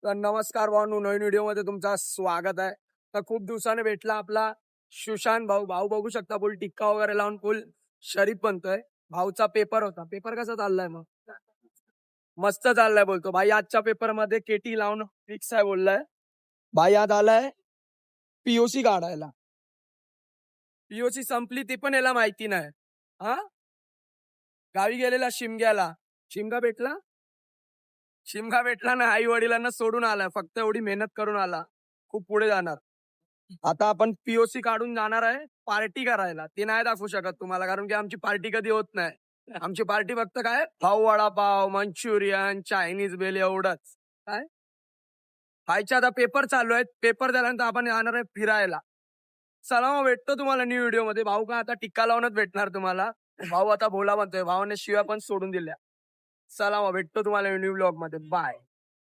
तर नमस्कार भाऊ, नवीन व्हिडिओ मध्ये तुमचं स्वागत आहे. तर खूप दिवसाने भेटला आपला सुशांत भाऊ. भाऊ बघू शकता फुल टिक्का वगैरे लावून फुल शरीफ बनतोय. भाऊचा पेपर होता. पेपर कसा चाललाय मग? मस्त चाललाय बोलतो भाई. आजच्या पेपर मध्ये केटी लावून फिक्स आहे बोललाय. भाई आज आलाय पीओसी काढायला. पीओसी संपली ती पण याला माहिती नाही. हा, गावी गेलेला शिमग्याला. शिमगा भेटला? शिमगा भेटला ना, आई वडिलांना सोडून आला. फक्त एवढी मेहनत करून आला. खूप पुढे जाणार. आता आपण पीओसी काढून जाणार आहे पार्टी करायला. ते नाही दाखवू शकत तुम्हाला, कारण की आमची पार्टी कधी होत नाही. आमची पार्टी फक्त काय भाऊ वडापाव, मंचुरियन, चायनीज बेल एवढंच. काय खायचे आता पेपर चालू आहेत. पेपर झाल्यानंतर आपण जाणार आहे फिरायला. चला मग भेटतो तुम्हाला न्यू व्हिडिओ मध्ये. भाऊ का आता टिक्का लावूनच भेटणार तुम्हाला. भाऊ आता भोला म्हणतोय. भावाने शिव्या पण सोडून दिल्या. चला मग भेटतो तुम्हाला न्यू ब्लॉग मध्ये. बाय.